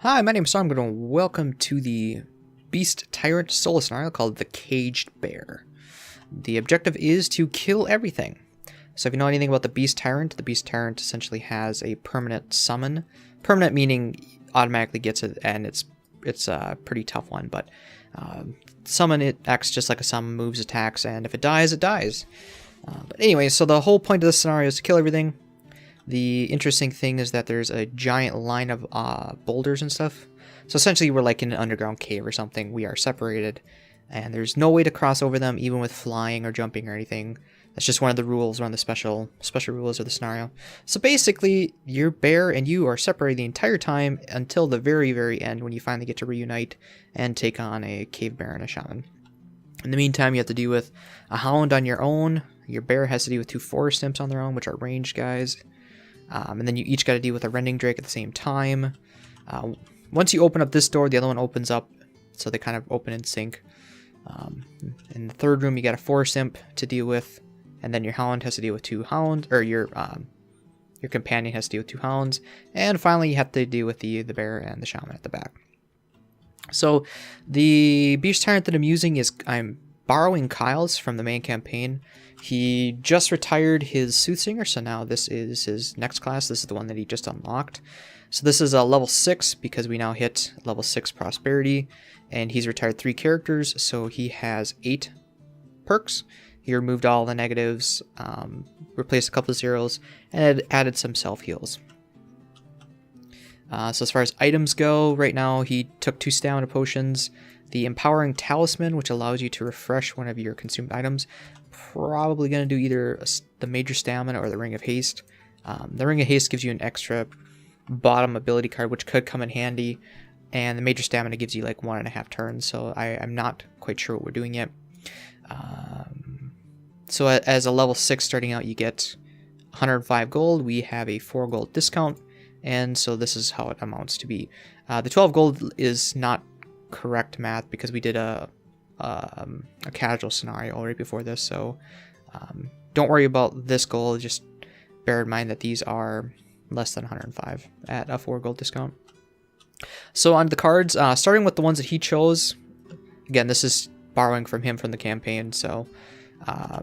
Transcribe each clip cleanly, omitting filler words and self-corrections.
Hi, my name is Sam. I'm going to welcome to the Beast Tyrant solo scenario called the Caged Bear. The objective is to kill everything. So if you know anything about the Beast Tyrant essentially has a permanent summon. Permanent meaning automatically gets it, and it's a pretty tough one, but summon, it acts just like a summon, moves, attacks, and if it dies, it dies. But anyway, so the whole point of this scenario is to kill everything. The interesting thing is that there's a giant line of boulders and stuff. So essentially we're like in an underground cave or something. We are separated and there's no way to cross over them even with flying or jumping or anything. That's just one of the rules, one of the special rules of the scenario. So basically your bear and you are separated the entire time until the very end when you finally get to reunite and take on a cave bear and a shaman. In the meantime, you have to deal with a hound on your own. Your bear has to deal with 2 forest imps on their own, which are ranged guys. And then you each got to deal with a rending drake at the same time. Once you open up this door, the other one opens up, so they kind of open in sync. In the third room, you got a forest imp to deal with, and then your hound has to deal with 2 hounds, or your companion has to deal with 2 hounds, and finally you have to deal with the bear and the shaman at the back. So the Beast Tyrant that I'm using is I'm borrowing Kyle's from the main campaign. He just retired his Soothsinger, so now this is his next class. This is the one that he just unlocked. So this is a level 6 because we now hit level 6 prosperity, and he's retired 3 characters, so he has 8 perks. He removed all the negatives, replaced a couple of zeros, and added some self-heals. So as far as items go, right now he took 2 stamina potions, the Empowering Talisman, which allows you to refresh one of your consumed items. Probably going to do either the Major Stamina or the Ring of Haste. The Ring of Haste gives you an extra bottom ability card, which could come in handy, and the Major Stamina gives you like 1.5 turns, so I'm not quite sure what we're doing yet. So as a level 6 starting out, you get 105 gold. We have a 4 gold discount, and so this is how it amounts to be. The 12 gold is not correct math because we did a casual scenario right before this, so don't worry about this goal. Just bear in mind that these are less than 105 at a 4 gold discount. So on the cards, starting with the ones that he chose. Again, this is borrowing from him from the campaign. So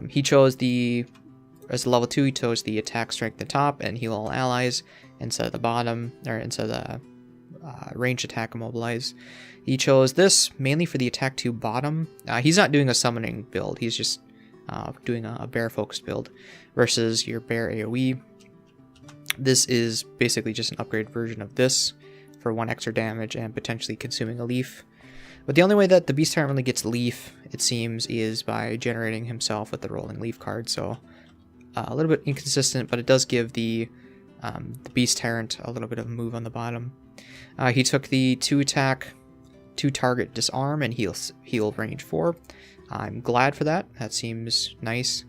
he chose as a level 2, he chose the attack strength at the top and heal all allies instead of the bottom, or instead of the ranged attack immobilize. He chose this mainly for the attack 2 bottom. He's not doing a summoning build, he's just doing a bear focused build versus your bear AoE. This is basically just an upgraded version of this for 1 extra damage and potentially consuming a leaf. But the only way that the Beast Tyrant really gets leaf, it seems, is by generating himself with the rolling leaf card. So a little bit inconsistent, but it does give the Beast Tyrant a little bit of a move on the bottom. He took the 2 attack, 2 target disarm, and heal range 4. I'm glad for that. That seems nice.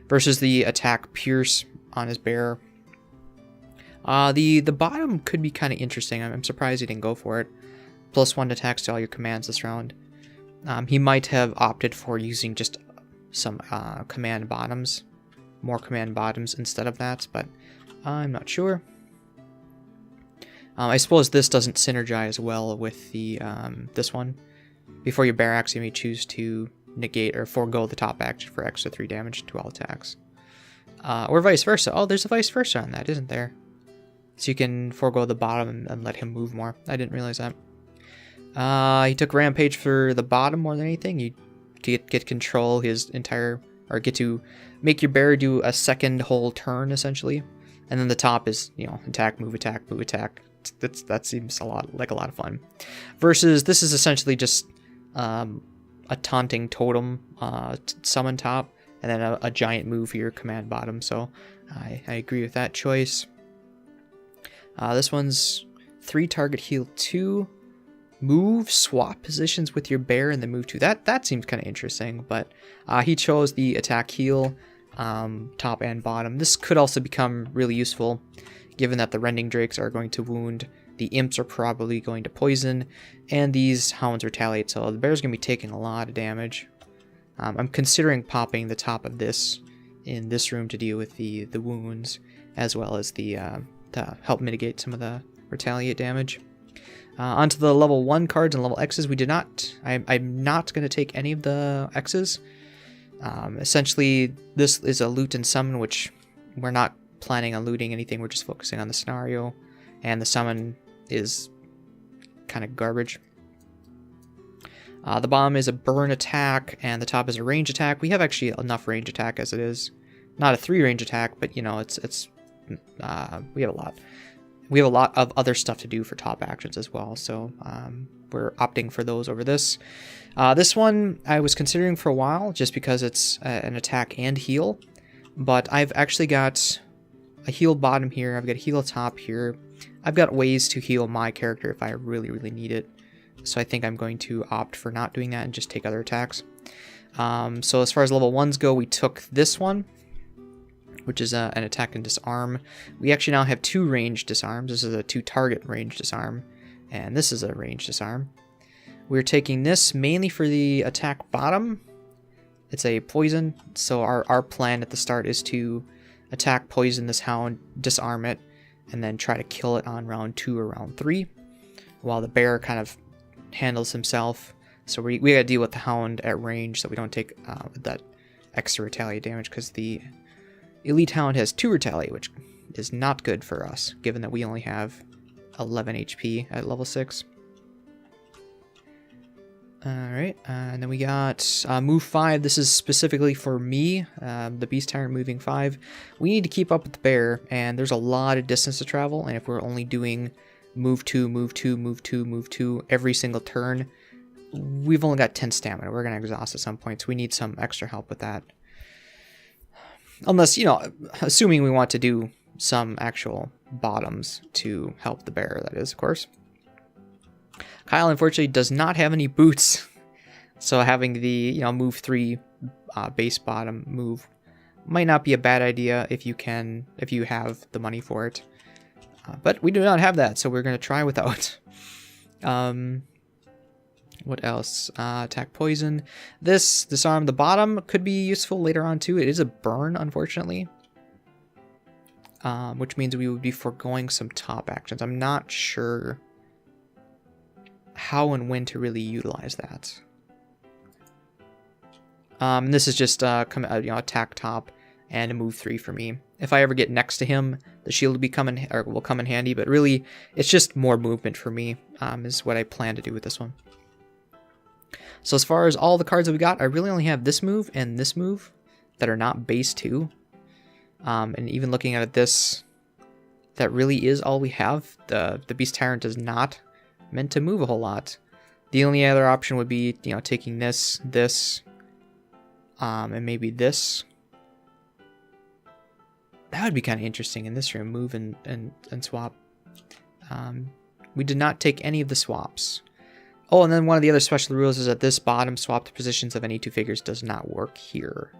Versus the attack pierce on his bear. The bottom could be kind of interesting. I'm surprised he didn't go for it. +1 attacks to all your commands this round. He might have opted for using just some command bottoms. More command bottoms instead of that, but I'm not sure. I suppose this doesn't synergize well with the this one. Before your bear axe, you may choose to negate or forego the top action for extra 3 damage to all attacks. Or vice versa. Oh, there's a vice versa on that, isn't there? So you can forego the bottom and let him move more. I didn't realize that. He took Rampage for the bottom more than anything. You get control his entire, or get to make your bear do a second whole turn essentially. And then the top is, you know, attack, move, attack, move, attack. That seems a lot of fun. Versus this is essentially just a taunting totem summon top, and then a giant move for your command bottom. So I agree with that choice. This one's 3 target heal 2. Move, swap positions with your bear, and then move 2. That seems kind of interesting, but he chose the attack heal top and bottom. This could also become really useful given that the rending drakes are going to wound, the imps are probably going to poison, and these hounds retaliate, so the bear's going to be taking a lot of damage. I'm considering popping the top of this in this room to deal with the wounds, as well as the to help mitigate some of the retaliate damage. Onto the level 1 cards and level X's. We did not. I'm not going to take any of the X's. Essentially, this is a loot and summon, which we're not planning on looting anything. We're just focusing on the scenario. And the summon is kind of garbage. The bottom is a burn attack, and the top is a range attack. We have actually enough range attack as it is. Not a 3 range attack, but you know, we have a lot. We have a lot of other stuff to do for top actions as well, so we're opting for those over this. This one I was considering for a while, just because it's an attack and heal, but I've actually got a heal bottom here, I've got a heal top here. I've got ways to heal my character if I really, really need it, so I think I'm going to opt for not doing that and just take other attacks. So as far as level 1s go, we took this one, which is an attack and disarm. We actually now have 2 range disarms. This is a 2 target range disarm, and this is a range disarm. We're taking this mainly for the attack bottom. It's a poison, so our plan at the start is to attack, poison this hound, disarm it, and then try to kill it on round 2 or round 3, while the bear kind of handles himself. So we gotta deal with the hound at range so we don't take that extra retaliate damage, because the Elite Hound has 2 retaliate, which is not good for us, given that we only have 11 HP at level 6. Alright, and then we got move 5. This is specifically for me, the Beast Tyrant moving 5. We need to keep up with the bear, and there's a lot of distance to travel, and if we're only doing move 2, move 2, move 2, move 2 every single turn, we've only got 10 stamina. We're going to exhaust at some point, so we need some extra help with that. Unless, you know, assuming we want to do some actual bottoms to help the bear, that is, of course. Kyle, unfortunately, does not have any boots. So having the, you know, move 3 base bottom move might not be a bad idea if you have the money for it. But we do not have that, so we're going to try without. What else? Attack poison. This disarm the bottom could be useful later on too. It is a burn, unfortunately. Which means we would be foregoing some top actions. I'm not sure how and when to really utilize that. This is just attack top and a move 3 for me. If I ever get next to him, the shield will come in handy. But really, it's just more movement for me. Is what I plan to do with this one. So as far as all the cards that we got, I really only have this move and this move that are not base 2. And even looking at this, that really is all we have. The Beast Tyrant is not meant to move a whole lot. The only other option would be, you know, taking this, and maybe this. That would be kind of interesting in this room, move and swap. We did not take any of the swaps. Oh, and then one of the other special rules is that this bottom swap the positions of any 2 figures does not work here.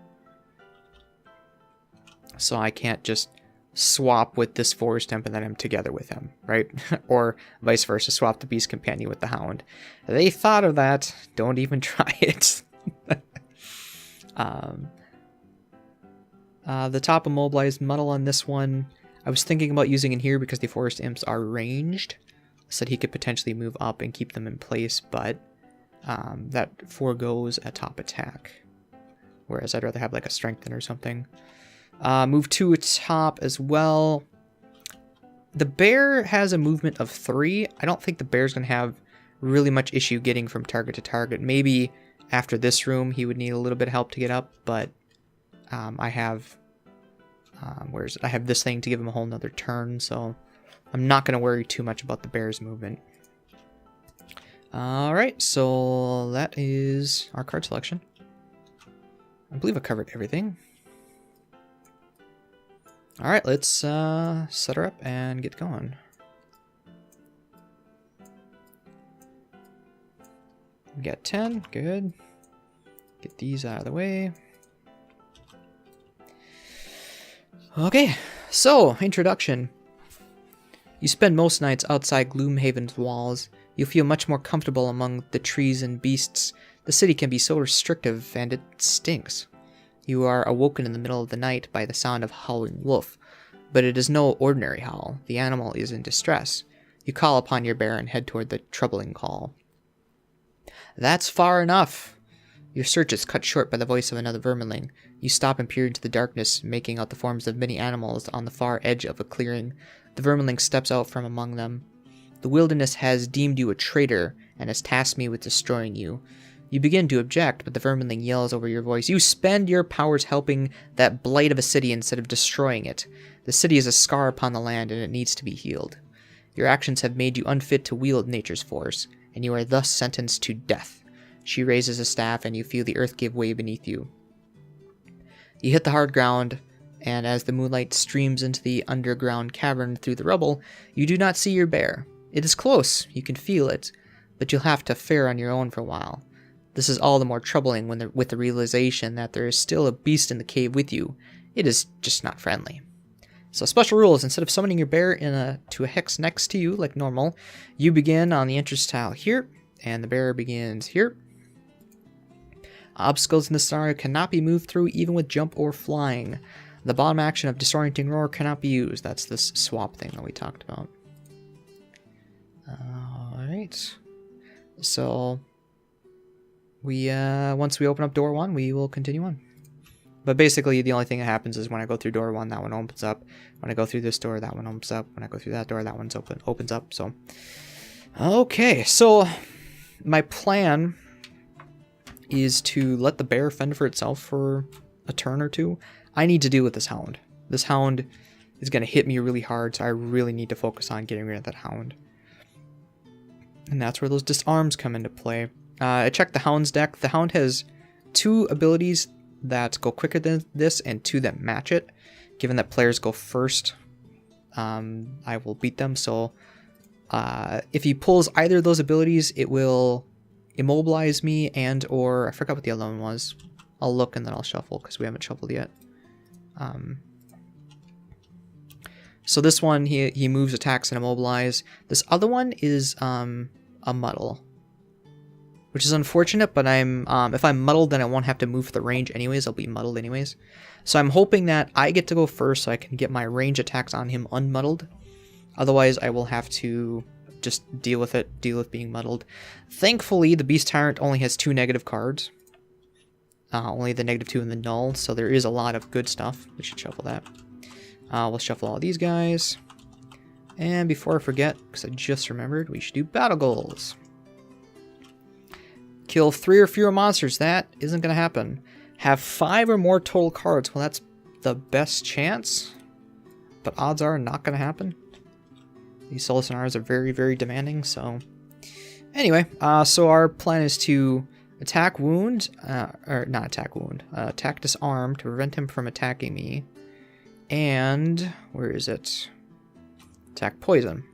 So I can't just swap with this forest imp and then I'm together with him, right? Or vice versa, swap the beast companion with the hound. They thought of that. Don't even try it. The top immobilized muddle on this one, I was thinking about using in here because the forest imps are ranged. Said he could potentially move up and keep them in place, but that foregoes a top attack. Whereas I'd rather have like a strengthen or something. Move 2 at top as well. The bear has a movement of 3. I don't think the bear's going to have really much issue getting from target to target. Maybe after this room he would need a little bit of help to get up, but I have I have this thing to give him a whole nother turn, so I'm not going to worry too much about the bear's movement. Alright, so that is our card selection. I believe I covered everything. Alright, let's set her up and get going. We got 10, good. Get these out of the way. Okay, so, introduction. You spend most nights outside Gloomhaven's walls. You feel much more comfortable among the trees and beasts. The city can be so restrictive, and it stinks. You are awoken in the middle of the night by the sound of a howling wolf, but it is no ordinary howl. The animal is in distress. You call upon your bear and head toward the troubling call. That's far enough! Your search is cut short by the voice of another verminling. You stop and peer into the darkness, making out the forms of many animals on the far edge of a clearing. The verminling steps out from among them. The wilderness has deemed you a traitor and has tasked me with destroying you. You begin to object, but the verminling yells over your voice. You spend your powers helping that blight of a city instead of destroying it. The city is a scar upon the land and it needs to be healed. Your actions have made you unfit to wield nature's force, and you are thus sentenced to death. She raises a staff and you feel the earth give way beneath you. You hit the hard ground, and as the moonlight streams into the underground cavern through the rubble, you do not see your bear. It is close, you can feel it, but you'll have to fare on your own for a while. This is all the more troubling with the realization that there is still a beast in the cave with you. It is just not friendly. So special rules, instead of summoning your bear to a hex next to you like normal, you begin on the entrance tile here, and the bear begins here. Obstacles in this scenario cannot be moved through even with jump or flying. The bottom action of Disorienting Roar cannot be used. That's this swap thing that we talked about. Alright. So, once we open up door 1, we will continue on. But basically, the only thing that happens is when I go through door 1, that one opens up. When I go through this door, that one opens up. When I go through that door, that one's opens up. So, okay. So, my plan is to let the bear fend for itself for a turn or two. I need to deal with this hound. This hound is going to hit me really hard, so I really need to focus on getting rid of that hound. And that's where those disarms come into play. I checked the hound's deck. The hound has 2 abilities that go quicker than this and 2 that match it. Given that players go first, I will beat them. So if he pulls either of those abilities, it will immobilize me and or I forgot what the other one was. I'll look and then I'll shuffle because we haven't shuffled yet. So this one, he moves, attacks, and immobilize. This other one is a muddle, which is unfortunate, but if I'm muddled, then I won't have to move for the range anyways. I'll be muddled anyways. So I'm hoping that I get to go first so I can get my range attacks on him unmuddled. Otherwise, I will have to just deal with being muddled. Thankfully, the Beast Tyrant only has 2 negative cards. Only the -2 and the null, so there is a lot of good stuff. We should shuffle that. We'll shuffle all these guys. And before I forget, because I just remembered, we should do battle goals. Kill 3 or fewer monsters. That isn't going to happen. Have 5 or more total cards. Well, that's the best chance, but odds are not going to happen. These Soul Scenarios are very, very demanding, so... Anyway, so our plan is to attack wound, or not attack wound, attack disarm to prevent him from attacking me. And, where is it? Attack poison.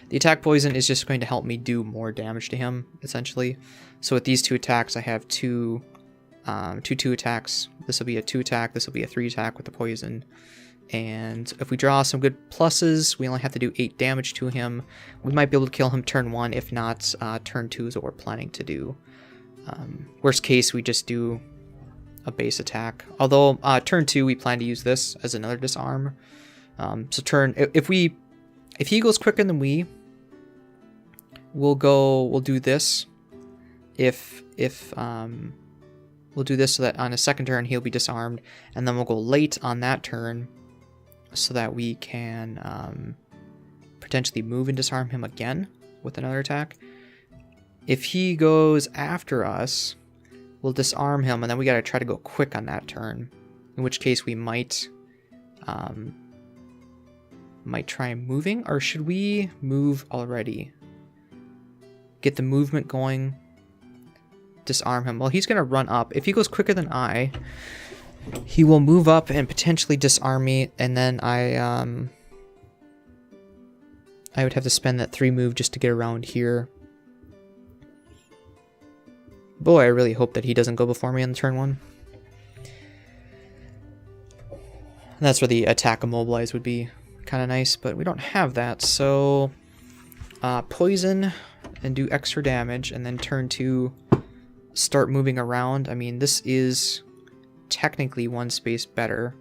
The attack poison is just going to help me do more damage to him, essentially. So with these 2 attacks, I have 2 attacks. This will be a 2 attack, this will be a 3 attack with the poison. And if we draw some good pluses, we only have to do 8 damage to him. We might be able to kill him turn 1, if not, turn 2 is what we're planning to do. Worst case, we just do a base attack. Although, turn 2, we plan to use this as another disarm. So if he goes quicker than we'll do this. We'll do this so that on a second turn, he'll be disarmed. And then we'll go late on that turn, so that we can potentially move and disarm him again with another attack. If he goes after us, we'll disarm him, and then we gotta try to go quick on that turn. In which case we might try moving, or should we move already? Get the movement going, disarm him. Well, he's gonna run up. If he goes quicker than he will move up and potentially disarm me, and then I would have to spend that 3 move just to get around here. Boy, I really hope that he doesn't go before me on turn 1. And that's where the attack immobilize would be kind of nice, but we don't have that, so poison and do extra damage, and then turn 2 start moving around. I mean, this is technically 1 space better,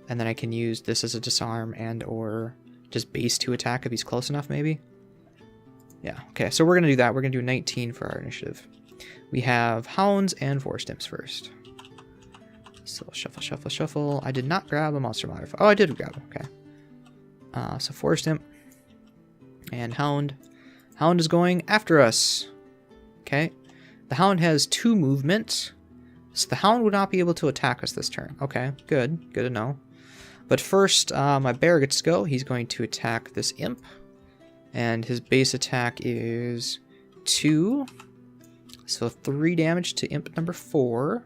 and then I can use this as a disarm and or just base 2 attack if he's close enough, maybe. Yeah, okay, so we're going to do that. We're going to do 19 for our initiative. We have Hounds and Forest Imps first. So shuffle, shuffle, shuffle. I did not grab a monster modifier. Oh, I did grab him. Okay. So Forest Imp and Hound. Hound is going after us. Okay. The Hound has 2 movement. So the Hound would not be able to attack us this turn. Okay, good. Good to know. But first, my bear gets to go. He's going to attack this Imp. And his base attack is 2. So 3 damage to Imp number 4.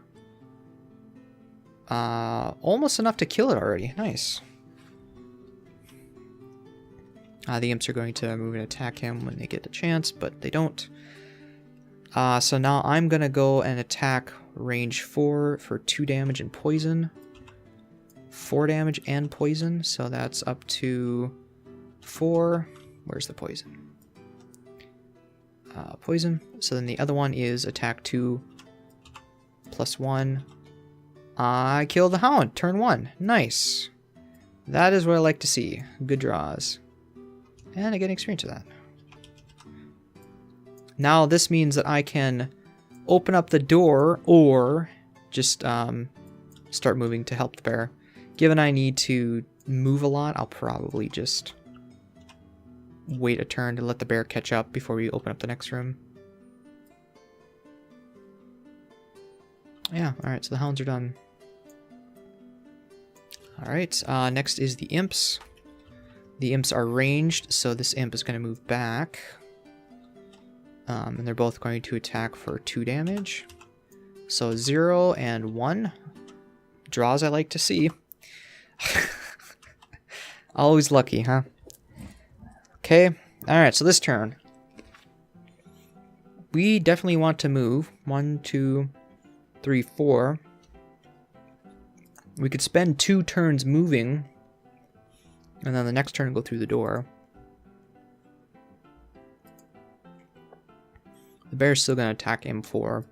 Almost enough to kill it already. Nice. The Imps are going to move and attack him when they get the chance, but they don't. So now I'm going to go and attack range 4 for 2 damage and poison. 4 damage and poison, so that's up to 4. Where's the poison? Poison. So then the other one is attack 2 plus 1. I kill the Hound. Turn 1. Nice. That is what I like to see. Good draws. And I get experience of that. Now this means that I can open up the door or just start moving to help the bear. Given I need to move a lot, I'll probably just wait a turn to let the bear catch up before we open up the next room. Yeah, alright, so the Hounds are done. Alright, next is the Imps. The Imps are ranged, so this Imp is going to move back. And they're both going to attack for 2 damage. So 0 and 1. Draws I like to see. Always lucky, huh? Okay, alright, so this turn. We definitely want to move. 1, 2, 3, 4. We could spend 2 turns moving, and then the next turn go through the door. The bear's still going to attack M4.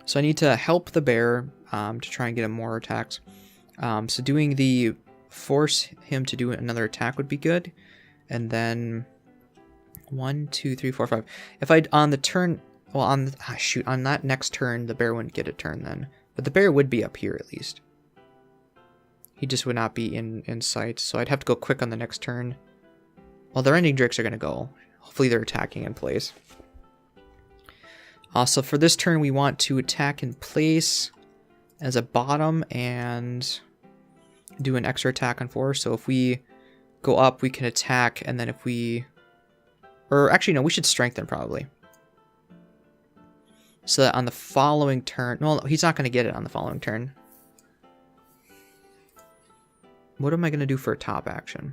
So I need to help the bear to try and get him more attacks. So doing the force him to do another attack would be good. And then 1, 2, 3, 4, 5. If I'd on the turn, well, on that next turn, the bear wouldn't get a turn then. But the bear would be up here at least. He just would not be in sight. So I'd have to go quick on the next turn. Well, the Rending Drakes are going to go. Hopefully they're attacking in place. So for this turn, we want to attack in place as a bottom and do an extra attack on 4. So if we go up, we can attack, and then if we... Or actually, no, we should strengthen probably. So that on the following turn... No, he's not going to get it on the following turn. What am I going to do for a top action?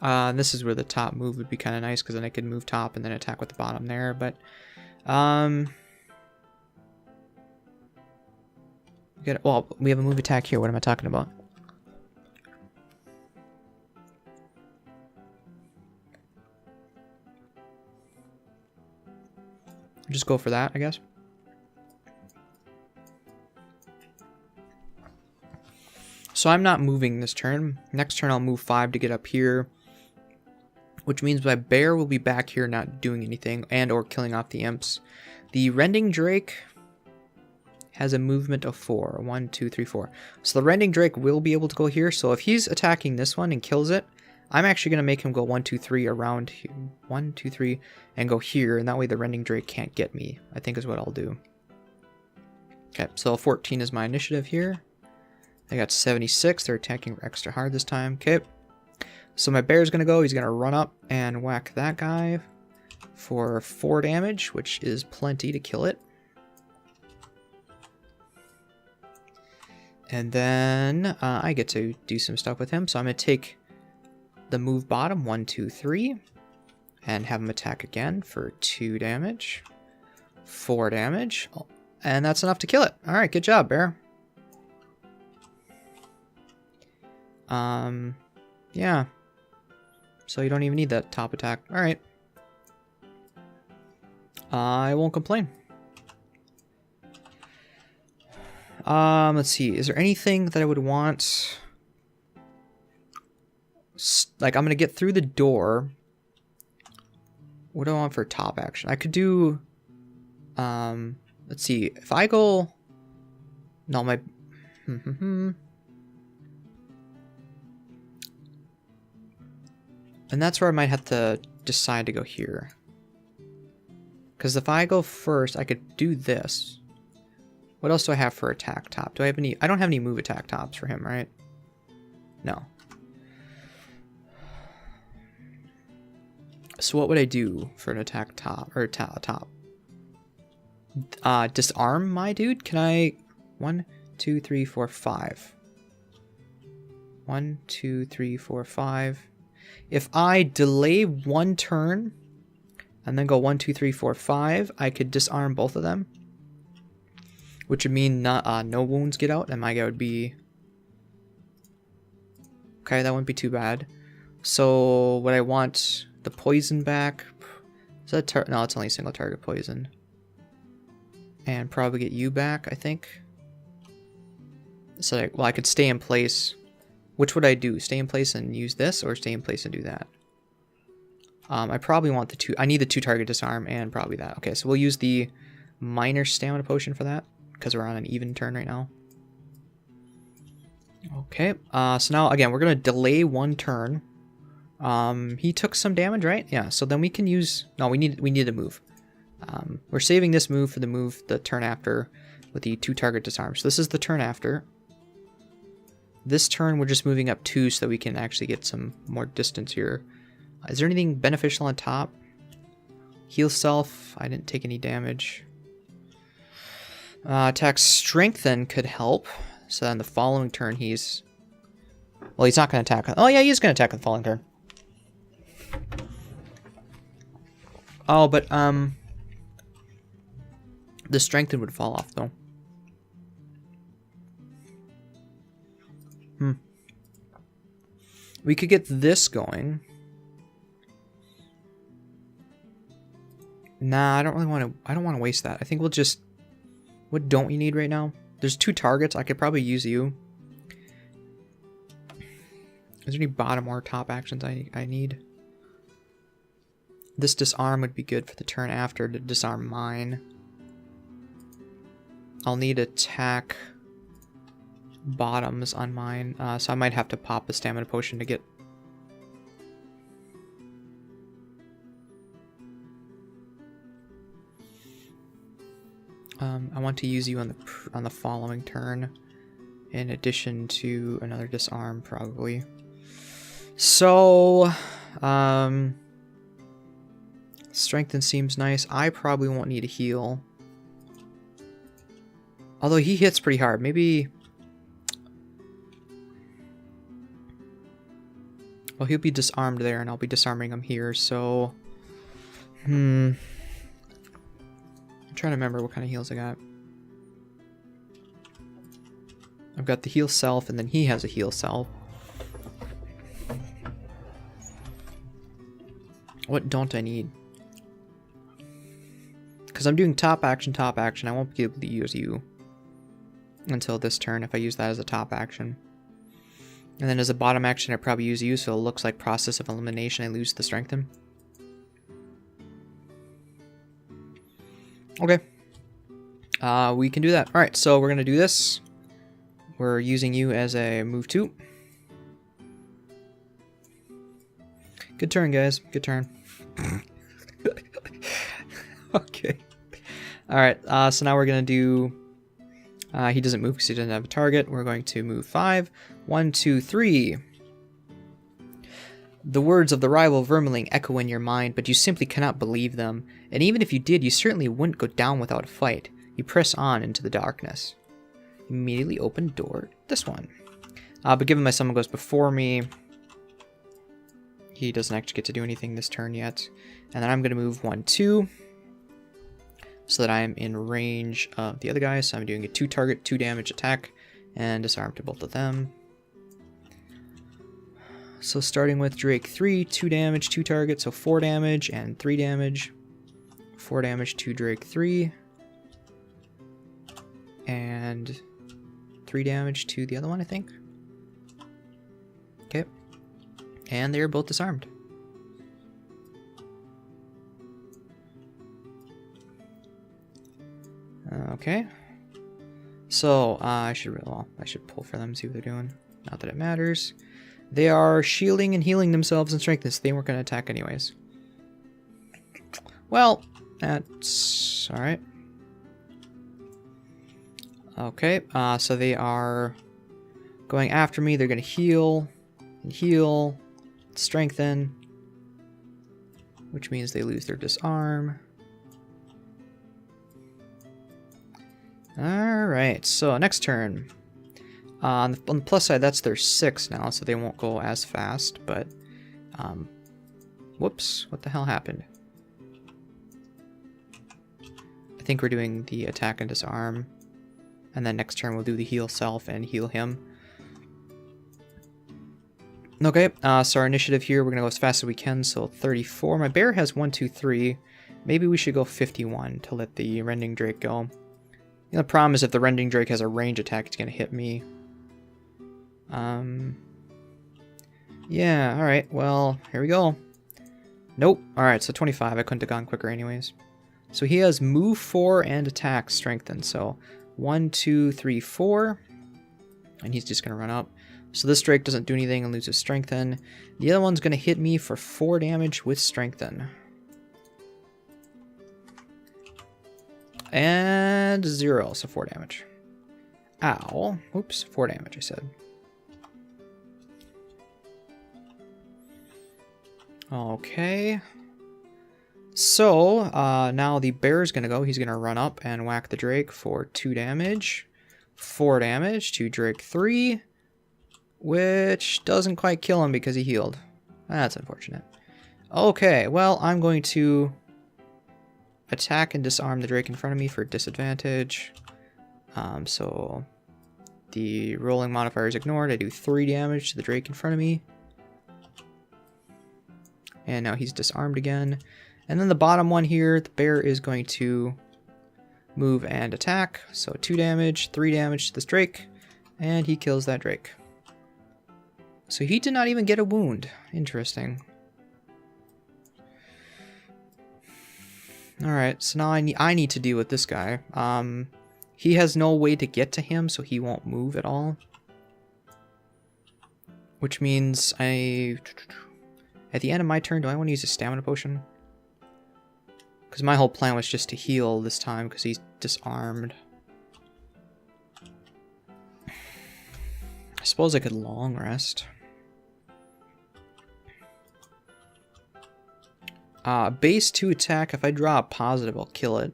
This is where the top move would be kind of nice, because then I could move top and then attack with the bottom there, but... well, we have a move attack here. What am I talking about? Just go for that, I guess. So I'm not moving this turn. Next turn I'll move 5 to get up here, which means my bear will be back here not doing anything and or killing off the Imps. The Rending Drake has a movement of 4. 1, 2, 3, 4. So the Rending Drake will be able to go here. So if he's attacking this one and kills it, I'm actually going to make him go 1, 2, 3 around here. 1, 2, 3 and go here. And that way the Rending Drake can't get me, I think is what I'll do. Okay, so 14 is my initiative here. I got 76. They're attacking extra hard this time. Okay. So my bear's going to go. He's going to run up and whack that guy for 4 damage, which is plenty to kill it. And then I get to do some stuff with him. So I'm going to take the move bottom, 1, 2, 3, and have him attack again for 2 damage, 4 damage, and that's enough to kill it. All right, good job, bear. Yeah. So you don't even need that top attack. All right. I won't complain. Let's see. Is there anything that I would want? Like, I'm gonna get through the door. What do I want for top action? I could do... let's see. If I go... No, my... And that's where I might have to decide to go here. Because if I go first, I could do this. What else do I have for attack top? Do I have any... I don't have any move attack tops for him, right? No. So what would I do for an attack top? Or top? Disarm my dude? Can I... 1, 2, 3, 4, 5. 1, 2, 3, 4, 5. If I delay one turn and then go 1, 2, 3, 4, 5, I could disarm both of them, which would mean not, no wounds get out, and my guy would be... Okay, that wouldn't be too bad. So, would I want the poison back? Is that no, it's only single target poison. And probably get you back, I think. So, well, I could stay in place. Which would I do? Stay in place and use this, or stay in place and do that? I probably want the two... I need the 2 target disarm and probably that. Okay, so we'll use the minor stamina potion for that, because we're on an even turn right now. Okay, so now, again, we're going to delay one turn. He took some damage, right? Yeah, so then we can use... No, we need to move. We're saving this move for the turn after with the 2 target disarm. So this is the turn after. This turn, we're just moving up 2 so that we can actually get some more distance here. Is there anything beneficial on top? Heal self. I didn't take any damage. Attack strengthen could help. So then the following turn he's... Well, he's not going to attack. Oh, yeah, he is going to attack on the following turn. Oh, but, the strengthen would fall off, though. We could get this going. Nah, I don't really want to... I don't want to waste that. I think we'll just... What don't we need right now? There's 2 targets. I could probably use you. Is there any bottom or top actions I need? This disarm would be good for the turn after to disarm mine. I'll need attack bottoms on mine, so I might have to pop a stamina potion to get... I want to use you on the following turn, in addition to another disarm, probably. So, strengthen seems nice. I probably won't need a heal. Although he hits pretty hard. Maybe... Well, he'll be disarmed there, and I'll be disarming him here, so... I'm trying to remember what kind of heals I got. I've got the heal self, and then he has a heal self. What don't I need? Because I'm doing top action, I won't be able to use you until this turn if I use that as a top action. And then as a bottom action, I probably use you, so it looks like process of elimination, I lose the strengthen. Okay. We can do that. Alright, so we're going to do this. We're using you as a move 2. Good turn, guys. Good turn. Okay. Alright, so now we're going to do... he doesn't move because he doesn't have a target. We're going to move 5. 1, 2, 3. The words of the rival Vermling echo in your mind, but you simply cannot believe them. And even if you did, you certainly wouldn't go down without a fight. You press on into the darkness. Immediately open door. This one. But given my summon goes before me, he doesn't actually get to do anything this turn yet. And then I'm going to move 1, 2. So that I am in range of the other guy. So I'm doing a 2 target, 2 damage attack. And disarm to both of them. So starting with Drake 3, 2 damage, 2 target, so 4 damage and 3 damage. 4 damage to Drake 3. And 3 damage to the other one, I think. Okay. And they're both disarmed. Okay. So, I should pull for them, see what they're doing. Not that it matters. They are shielding and healing themselves in strength. They weren't going to attack anyways. Well, that's alright. Okay, so they are going after me. They're going to heal and heal, strengthen, which means they lose their disarm. Alright, so next turn. On the plus side, that's their 6 now, so they won't go as fast, but... whoops, what the hell happened? I think we're doing the attack and disarm, and then next turn we'll do the heal self and heal him. Okay, so our initiative here, we're going to go as fast as we can, so 34. My bear has 1, 2, 3. Maybe we should go 51 to let the Rending Drake go. You know, the problem is if the Rending Drake has a range attack, it's going to hit me. Yeah, alright, well, here we go. Nope, alright, so 25, I couldn't have gone quicker anyways. So he has move 4 and attack strengthened, so 1, 2, 3, 4. And he's just going to run up. So this Drake doesn't do anything and loses strengthen. The other one's going to hit me for 4 damage with strengthen. And 0, so 4 damage. Ow. Oops, 4 damage, I said. Okay. So, now the bear's gonna go. He's gonna run up and whack the Drake for 2 damage. 4 damage to Drake 3. Which doesn't quite kill him because he healed. That's unfortunate. Okay, well, I'm going to attack and disarm the Drake in front of me for disadvantage. So the rolling modifier is ignored. I do 3 damage to the Drake in front of me. And now he's disarmed again. And then the bottom one here, the bear is going to move and attack. So 2 damage, 3 damage to this Drake. And he kills that Drake. So he did not even get a wound. Interesting. Alright, so now I need to deal with this guy. He has no way to get to him, so he won't move at all. Which means at the end of my turn, do I want to use a stamina potion? Because my whole plan was just to heal this time, because he's disarmed. I suppose I could long rest. Base 2 attack, if I draw a positive, I'll kill it.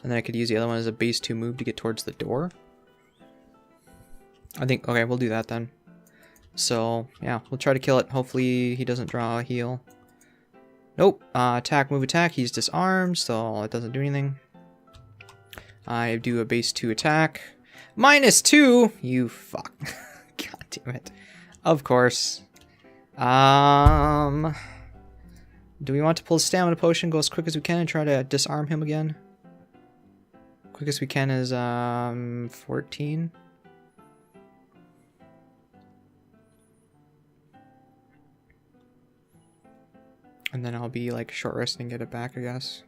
And then I could use the other one as a base 2 move to get towards the door. I think, okay, we'll do that then. So, yeah, we'll try to kill it. Hopefully he doesn't draw a heal. Nope, attack, move, attack. He's disarmed, so it doesn't do anything. I do a base 2 attack. -2! You fuck. God damn it. Of course. Do we want to pull a stamina potion, go as quick as we can, and try to disarm him again? Quickest we can is 14. And then I'll be like short rest and get it back, I guess.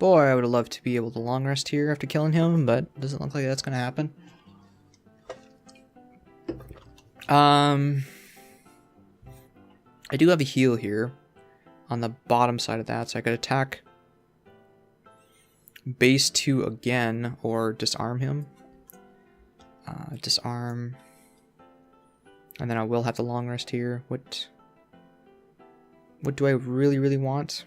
Boy, I would have loved to be able to long rest here after killing him, but it doesn't look like that's gonna happen. I do have a heal here on the bottom side of that, so I could attack base 2 again or disarm him. Disarm. And then I will have the long rest here. What do I really, really want?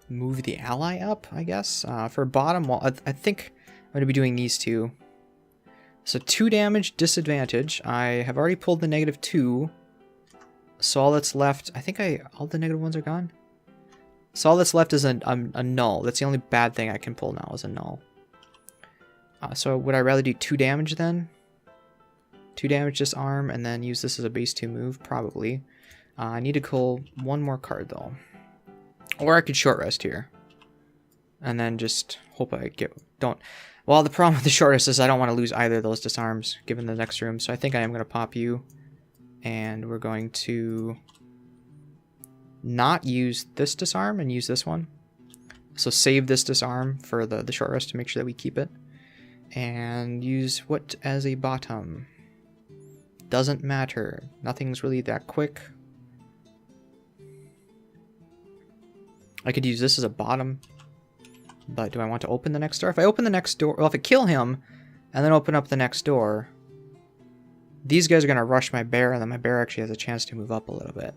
Move the ally up, I guess. For bottom, well, I think I'm going to be doing these two. So 2 damage, disadvantage. I have already pulled the -2. So all that's left, I think all the negative ones are gone. So all that's left is a null. That's the only bad thing I can pull now is a null. So would I rather do 2 damage then? 2 damage disarm and then use this as a base 2 move? Probably. I need to pull one more card, though. Or I could short rest here. And then just hope I don't... Well, the problem with the short rest is I don't want to lose either of those disarms, given the next room. So I think I am going to pop you. And we're going to not use this disarm and use this one. So save this disarm for the short rest to make sure that we keep it. And use what as a bottom? Doesn't matter. Nothing's really that quick. I could use this as a bottom. But do I want to open the next door? If I open the next door... Well, if I kill him and then open up the next door... These guys are going to rush my bear, and then my bear actually has a chance to move up a little bit.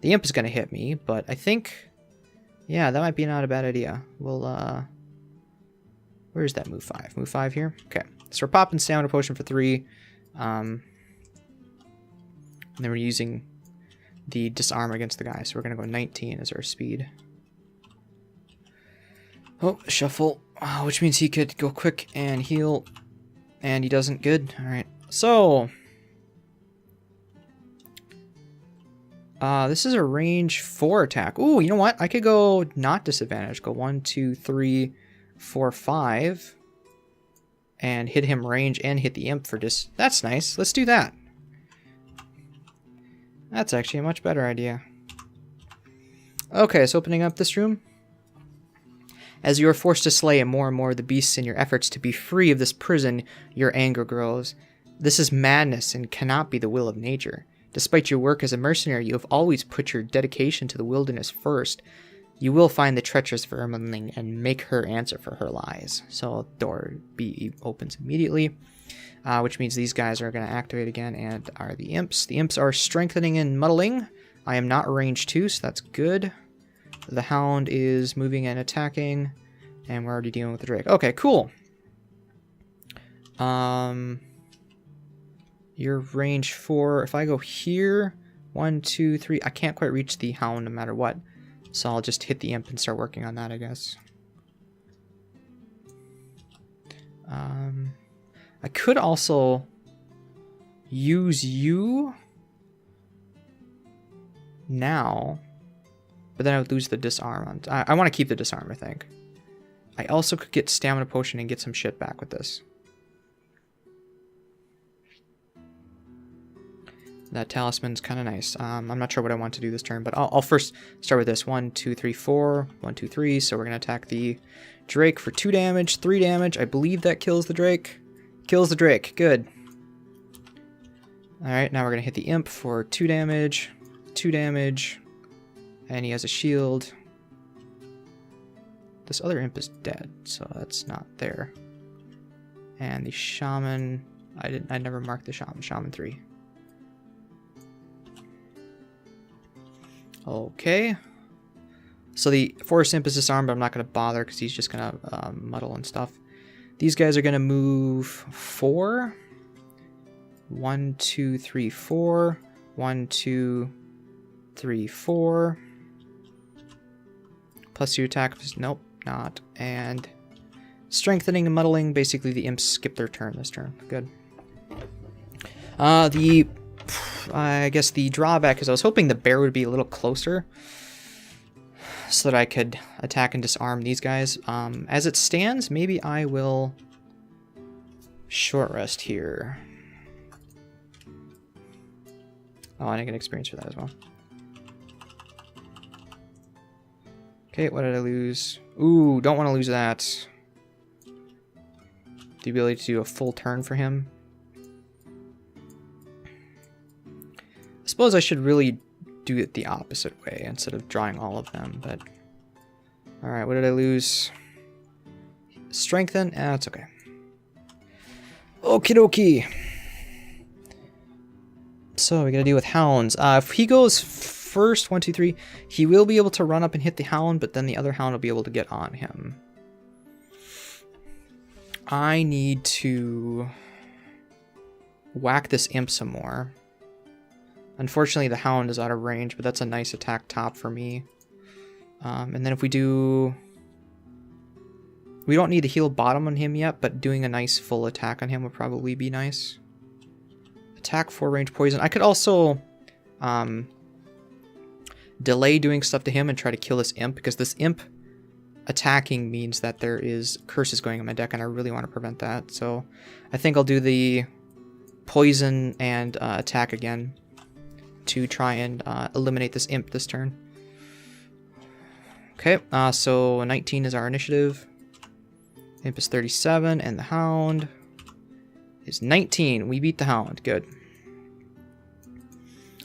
The imp is going to hit me, but I think... Yeah, that might be not a bad idea. We'll, where's that move 5? Move 5 here? Okay. So we're popping Stamina Potion for 3. And then we're using the disarm against the guy. So we're going to go 19 as our speed. Oh, shuffle. Which means he could go quick and heal. And he doesn't. Good. Alright. So, this is a range 4 attack. Ooh, you know what? I could go not disadvantage. Go 1, 2, 3, 4, 5. And hit him range and hit the imp for dis... That's nice. Let's do that. That's actually a much better idea. Okay, so opening up this room. As you are forced to slay more and more of the beasts in your efforts to be free of this prison, your anger grows. This is madness and cannot be the will of nature. Despite your work as a mercenary, you have always put your dedication to the wilderness first. You will find the treacherous verminling and make her answer for her lies. So door B opens immediately, which means these guys are going to activate again and are the imps. The imps are strengthening and muddling. I am not range 2, so that's good. The hound is moving and attacking, and we're already dealing with the drake. Okay, cool. Your range 4. If I go here, 1, 2, 3, I can't quite reach the hound no matter what. So I'll just hit the imp and start working on that, I guess. I could also use you now, but then I would lose the disarm. I want to keep the disarm, I think. I also could get Stamina Potion and get some shit back with this. That talisman's kind of nice. I'm not sure what I want to do this turn, but I'll first start with this. 1, 2, 3, 4. 1, 2, 3. So we're going to attack the drake for 2 damage, 3 damage. I believe that kills the drake. Kills the drake. Good. Alright, now we're going to hit the imp for 2 damage, 2 damage. And he has a shield. This other imp is dead, so that's not there. And the shaman... I never marked the shaman. Shaman 3. Okay. So the forest imp is disarmed, but I'm not going to bother because he's just going to muddle and stuff. These guys are going to move 4. 1, 2, 3, 4. 1, 2, 3, 4. Plus 2 attack. Nope, not. And strengthening and muddling. Basically, the imps skip their turn this turn. Good. I guess the drawback is I was hoping the bear would be a little closer so that I could attack and disarm these guys. As it stands, maybe I will short rest here. Oh, and I get experience for that as well. Okay, what did I lose? Ooh, don't want to lose that. The ability to do a full turn for him. I suppose I should really do it the opposite way instead of drawing all of them, but... Alright, what did I lose? Strengthen? That's okay. Okie dokie. So we gotta deal with hounds. If he goes first, 1, 2, 3, he will be able to run up and hit the hound, but then the other hound will be able to get on him. I need to whack this imp some more. Unfortunately, the hound is out of range, but that's a nice attack top for me. And then if we do... We don't need to heal bottom on him yet, but doing a nice full attack on him would probably be nice. Attack 4 range poison. I could also delay doing stuff to him and try to kill this imp, because this imp attacking means that there is curses going on my deck, and I really want to prevent that. So I think I'll do the poison and attack again to try and eliminate this imp this turn. Okay, so 19 is our initiative. Imp is 37, and the Hound is 19. We beat the Hound. Good.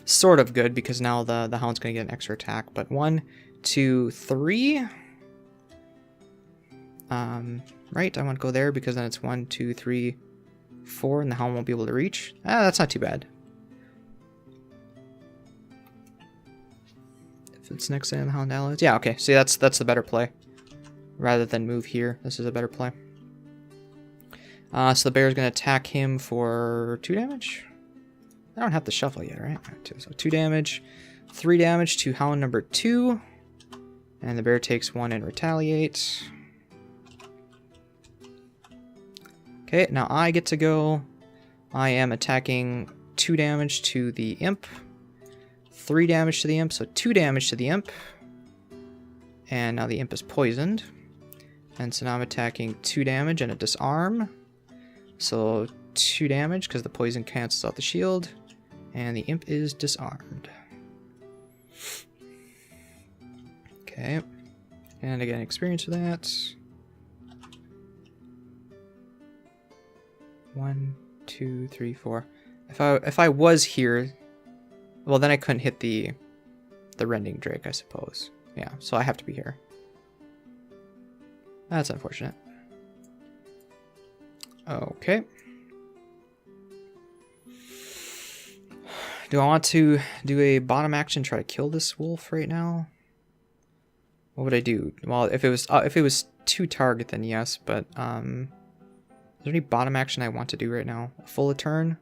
Sort of good, because now the Hound's going to get an extra attack. But 1, 2, 3. Right, I want to go there, because then it's 1, 2, 3, 4, and the Hound won't be able to reach. That's not too bad. If it's next to the Hound allies. Yeah, okay. See, that's the better play. Rather than move here, this is a better play. So the bear is going to attack him for 2 damage. I don't have to shuffle yet, right? So 2 damage, 3 damage to Hound number 2. And the bear takes 1 and retaliates. Okay, now I get to go. I am attacking 2 damage to the imp, 3 damage to the imp, so 2 damage to the imp. And now the imp is poisoned. And so now I'm attacking 2 damage and a disarm. So 2 damage because the poison cancels out the shield. And the imp is disarmed. Okay. And I get an experience for that. 1, 2, 3, 4. If I was here, well, then I couldn't hit the rending drake, I suppose. Yeah, so I have to be here. That's unfortunate. Okay. Do I want to do a bottom action, try to kill this wolf right now? What would I do? Well, if it was 2 target, then yes, but is there any bottom action I want to do right now? A full turn?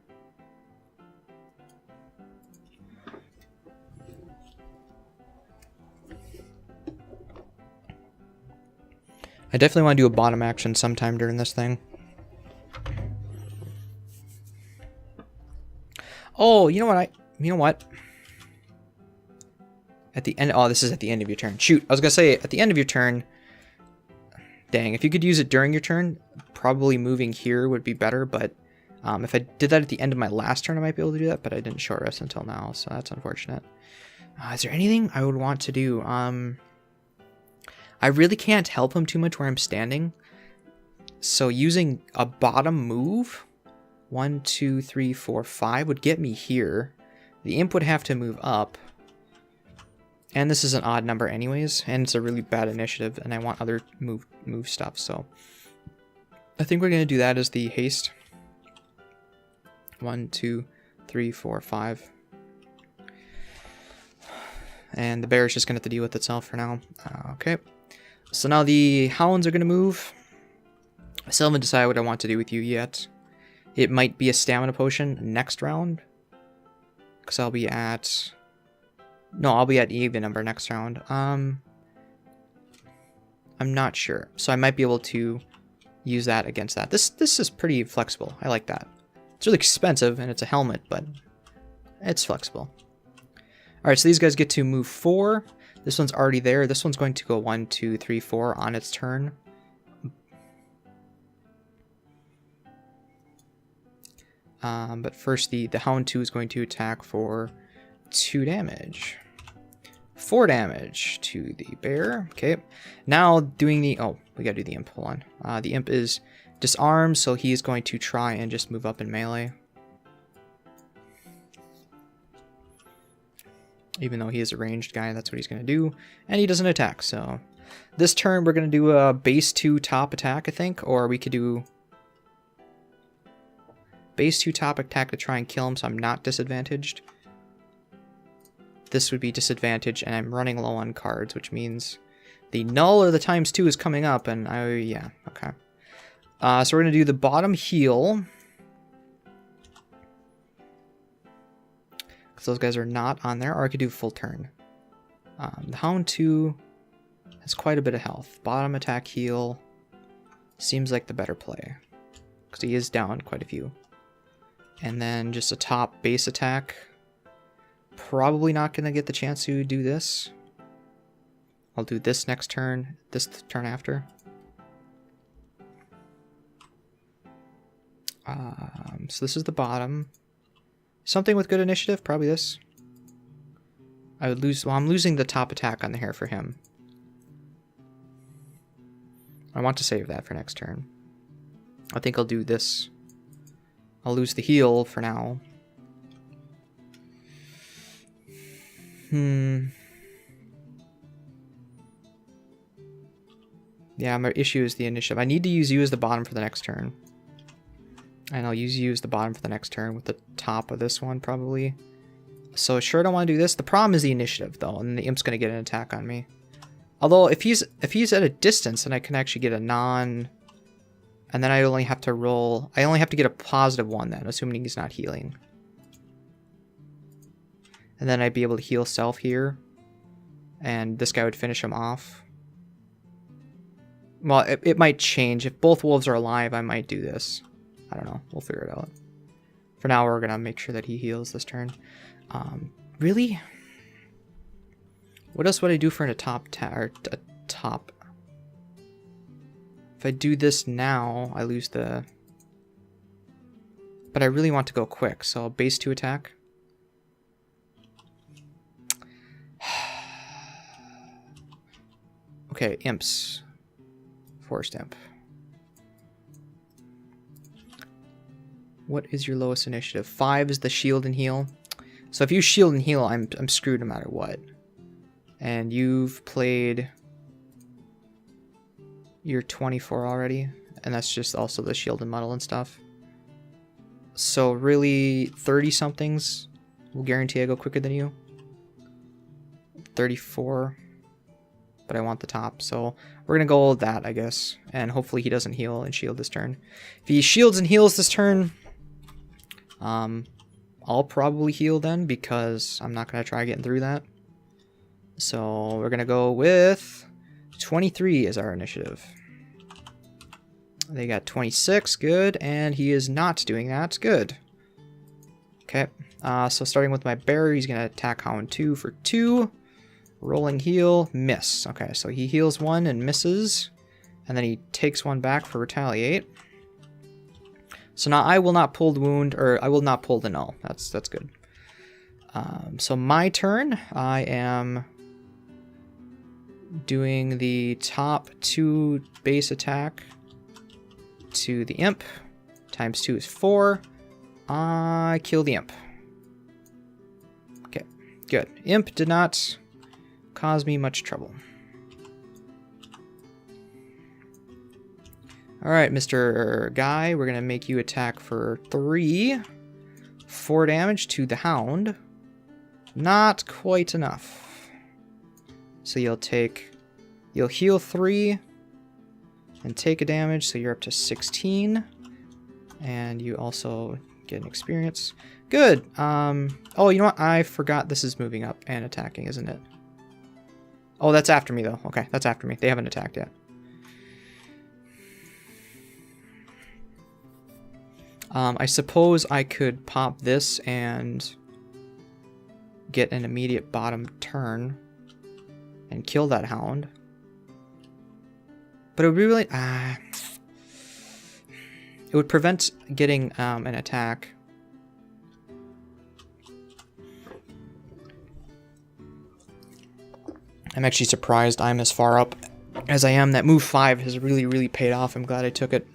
I definitely want to do a bottom action sometime during this thing. Oh, you know what? At the end, oh, this is at the end of your turn. Shoot, I was gonna say at the end of your turn. Dang, if you could use it during your turn, probably moving here would be better. But if I did that at the end of my last turn, I might be able to do that. But I didn't short rest until now, so that's unfortunate. Is there anything I would want to do? I really can't help him too much where I'm standing. So using a bottom move, 1, 2, 3, 4, 5 would get me here. The imp would have to move up. And this is an odd number anyways, and it's a really bad initiative, and I want other move stuff, so I think we're going to do that as the haste. 1, 2, 3, 4, 5. And the bear is just going to have to deal with itself for now. Okay. So now the hounds are going to move. I still haven't decided what I want to do with you yet. It might be a stamina potion next round. Because I'll be at... No, I'll be at even number next round. I'm not sure. So I might be able to use that against that. This is pretty flexible. I like that. It's really expensive and it's a helmet, but it's flexible. Alright, so these guys get to move 4. This one's already there. This one's going to go 1, 2, 3, 4 on its turn. But first the Hound 2 is going to attack for 2 damage. 4 damage to the bear. Okay. Now doing the... Oh, we gotta do the imp. Hold on. The imp is disarmed, so he's going to try and just move up in melee. Even though he is a ranged guy, that's what he's going to do. And he doesn't attack, so... This turn, we're going to do a base 2 top attack, I think. Or we could do... Base 2 top attack to try and kill him, so I'm not disadvantaged. This would be disadvantage, and I'm running low on cards, which means the null or the ×2 is coming up, and yeah, okay. So we're going to do the bottom heal. Because those guys are not on there, or I could do full turn. The Hound 2 has quite a bit of health. Bottom attack heal seems like the better play. Because he is down quite a few. And then just a top base attack. Probably not going to get the chance to do this. I'll do this next turn, this turn after. So this is the bottom. Something with good initiative, probably this. I would lose, well, I'm losing the top attack on the hair for him. I want to save that for next turn. I think I'll do this. I'll lose the heal for now. Yeah, my issue is the initiative. I need to use you as the bottom for the next turn. And I'll use you as the bottom for the next turn with the top of this one, probably. So sure, I don't want to do this. The problem is the initiative, though, and the Imp's going to get an attack on me. Although, if he's at a distance, then I can actually get a non... And then I only have to roll... I only have to get a positive one, then, assuming he's not healing. And then I'd be able to heal self here. And this guy would finish him off. Well, it might change. If both wolves are alive, I might do this. I don't know. We'll figure it out. For now, we're going to make sure that he heals this turn. Really? What else would I do for a top? If I do this now, I lose the... But I really want to go quick, so base 2 attack. Okay, Imps. Forest Imp. What is your lowest initiative? 5 is the shield and heal. So if you shield and heal, I'm screwed no matter what. And you've played your 24 already, and that's just also the shield and muddle and stuff. So really, 30 somethings will guarantee I go quicker than you. 34, but I want the top, so we're gonna go with that, I guess. And hopefully he doesn't heal and shield this turn. If he shields and heals this turn, I'll probably heal then, because I'm not gonna try getting through that. So we're gonna go with 23 as our initiative. They got 26, good, and he is not doing that, good. Okay, so starting with my bear, he's gonna attack Hound 2 for 2. Rolling heal, miss. Okay, so he heals 1 and misses, and then he takes 1 back for retaliate. So now I will not pull the wound, or I will not pull the null. That's good. So my turn, I am doing the top 2 base attack to the Imp. Times 2 is 4. I kill the Imp. Okay, good. Imp did not cause me much trouble. Alright, Mr. Guy, we're going to make you attack for 3. 4 damage to the Hound. Not quite enough. So you'll heal 3 and take a damage, so you're up to 16. And you also get an experience. Good. Oh, you know what? I forgot this is moving up and attacking, isn't it? Oh, that's after me, though. Okay, that's after me. They haven't attacked yet. I suppose I could pop this and get an immediate bottom turn and kill that Hound. But it would be really... it would prevent getting an attack. I'm actually surprised I'm as far up as I am. That move 5 has really, really paid off. I'm glad I took it.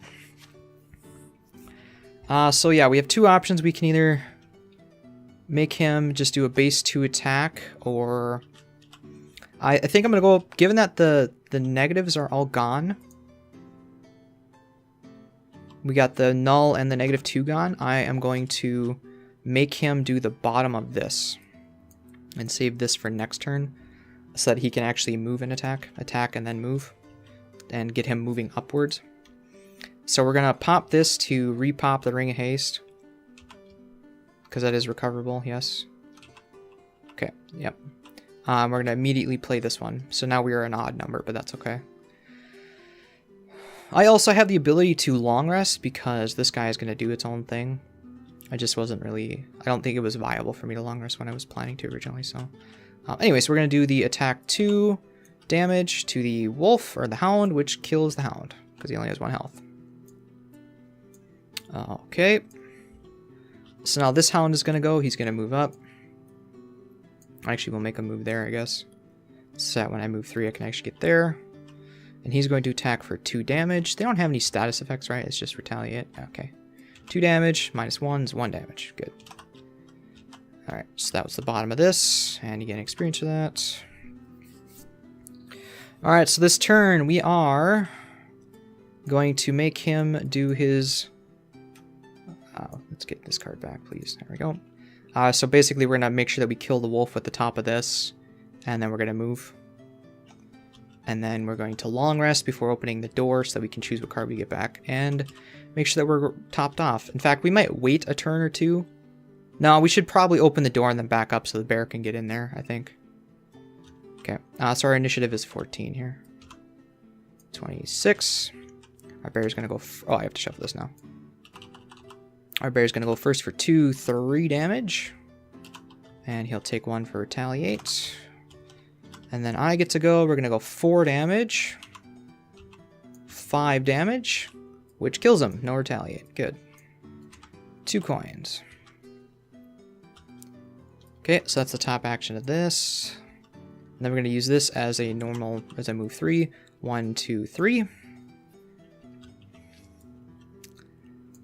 So yeah, we have 2 options. We can either make him just do a base 2 attack, or... I think I'm going to go... Given that the negatives are all gone, we got the null and the -2 gone, I am going to make him do the bottom of this and save this for next turn, so that he can actually move and attack, and then move, and get him moving upwards. So we're going to pop this to repop the Ring of Haste, because that is recoverable, yes. Okay, yep. We're going to immediately play this one. So now we are an odd number, but that's okay. I also have the ability to long rest, because this guy is going to do its own thing. I just wasn't really... I don't think it was viable for me to long rest when I was planning to originally, so... anyway, so we're going to do the attack 2 damage to the wolf, or the hound, which kills the hound, because he only has 1 health. Okay. So now this hound is going to go. He's going to move up. Actually, we'll make him move there, I guess. So that when I move 3, I can actually get there. And he's going to attack for 2 damage. They don't have any status effects, right? It's just retaliate. Okay. 2 damage, -1 is 1 damage. Good. Alright, so that was the bottom of this. And you get experience for that. Alright, so this turn we are going to make him do his... let's get this card back, please. There we go. So basically we're going to make sure that we kill the wolf at the top of this. And then we're going to move. And then we're going to long rest before opening the door so that we can choose what card we get back. And make sure that we're topped off. In fact, we might wait a turn or 2. No, we should probably open the door and then back up so the bear can get in there, I think. Okay, so our initiative is 14 here. 26. Our bear's going to go... oh, I have to shuffle this now. Our bear's going to go first for 3 damage. And he'll take 1 for retaliate. And then I get to go. We're going to go 4 damage. 5 damage. Which kills him. No retaliate. Good. 2 coins. Okay, so that's the top action of this. And then we're going to use this as a normal, as I move 3. 1, 2, 3.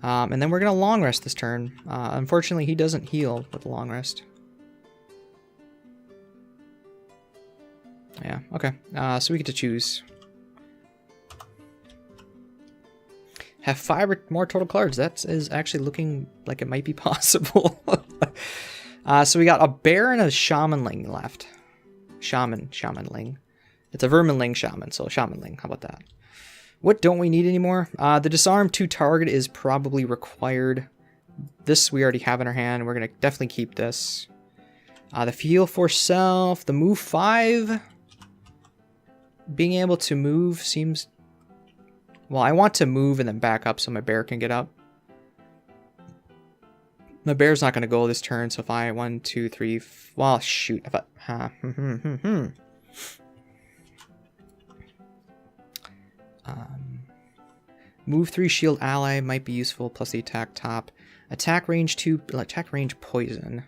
And then we're going to long rest this turn. Unfortunately, he doesn't heal with the long rest. Yeah, okay. So we get to choose. Have 5 or more total cards. That is actually looking like it might be possible. So we got a bear and a shamanling left. Shamanling. It's a verminling shaman, so shamanling. How about that? What don't we need anymore? The disarm 2 target is probably required. This we already have in our hand. We're going to definitely keep this. The heal for self. The move 5. Being able to move seems... well, I want to move and then back up so my bear can get up. My bear's not going to go this turn, so if I... 1, 2, 3... well, shoot. If I... move 3 shield ally might be useful, plus the attack top. Attack range 2... attack range poison.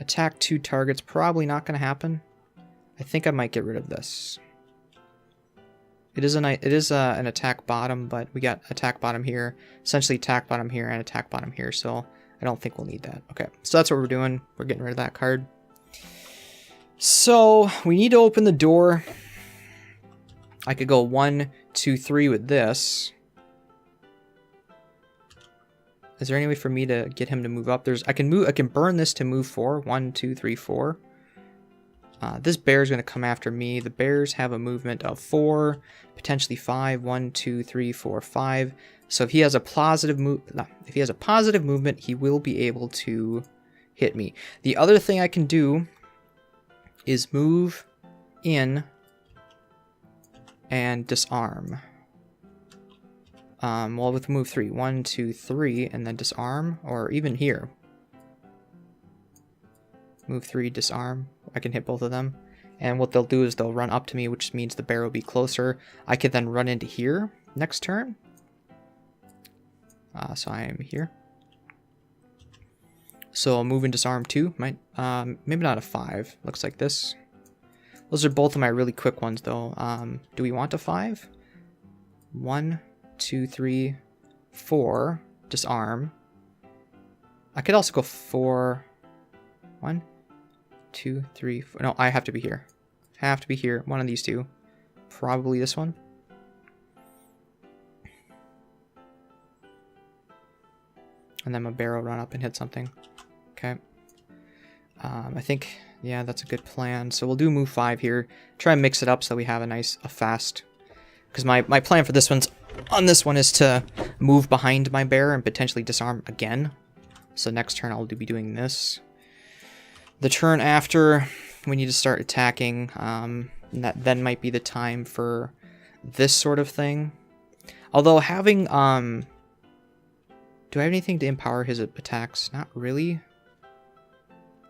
Attack 2 targets, probably not going to happen. I think I might get rid of this. It is an attack bottom, but we got attack bottom here, essentially attack bottom here, and attack bottom here, so I don't think we'll need that. Okay, so that's what we're doing. We're getting rid of that card. So we need to open the door. I could go 1, 2, 3 with this. Is there any way for me to get him to move up? I can burn this to move 4. 1, 2, 3, 4. This bear is going to come after me. The bears have a movement of 4, potentially 5. 1, 2, 3, 4, 5. So if he has a positive movement, he will be able to hit me. The other thing I can do is move in and disarm. Well, with move 3, 1, 2, 3, and then disarm, or even here. Move 3, disarm. I can hit both of them. And what they'll do is they'll run up to me, which means the bear will be closer. I could then run into here next turn. So I am here. So I'll move and disarm 2. Maybe not a 5. Looks like this. Those are both of my really quick ones, though. Do we want a 5? 1, 2, 3, 4. Disarm. I could also go 4. 1, 2, 3, 4. No, I have to be here. Have to be here. One of these two. Probably this one. And then my bear will run up and hit something. Okay. I think, yeah, that's a good plan. So we'll do move 5 here. Try and mix it up so we have a fast... because my plan for this one is to move behind my bear and potentially disarm again. So next turn I'll be doing this. The turn after, we need to start attacking. That then might be the time for this sort of thing. Although having Do I have anything to empower his attacks? Not really.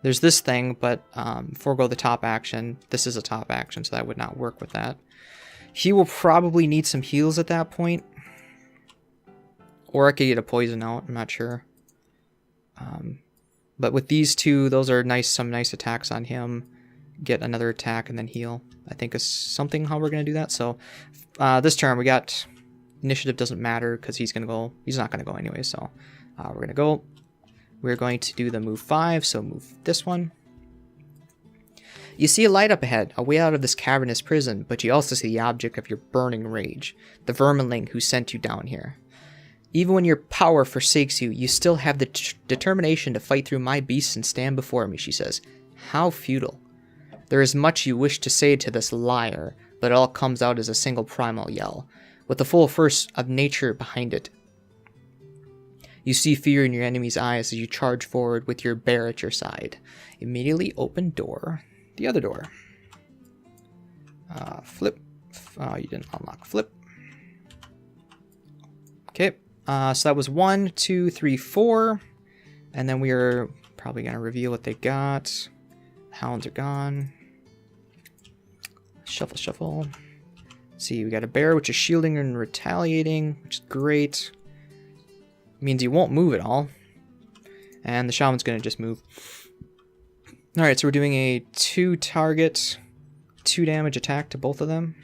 There's this thing, but forego the top action. This is a top action, so that would not work with that. He will probably need some heals at that point. Or I could get a poison out, I'm not sure. But with these two, those are some nice attacks on him. Get another attack and then heal, I think is something how we're going to do that. So this turn we got initiative doesn't matter because he's not going to go anyway. So we're going to go. We're going to do the move 5, so move this one. You see a light up ahead, a way out of this cavernous prison, but you also see the object of your burning rage, the verminling who sent you down here. Even when your power forsakes you, you still have the determination to fight through my beasts and stand before me, she says. How futile. There is much you wish to say to this liar, but it all comes out as a single primal yell, with the full force of nature behind it. You see fear in your enemy's eyes as you charge forward with your bear at your side. Immediately open door. The other door. Flip. You didn't unlock flip. Okay. So that was 1, 2, 3, 4. And then we are probably going to reveal what they got. Hounds are gone. Shuffle, shuffle. Let's see, we got a bear, which is shielding and retaliating, which is great. Means he won't move at all. And the shaman's going to just move. Alright, so we're doing a 2 target, 2 damage attack to both of them.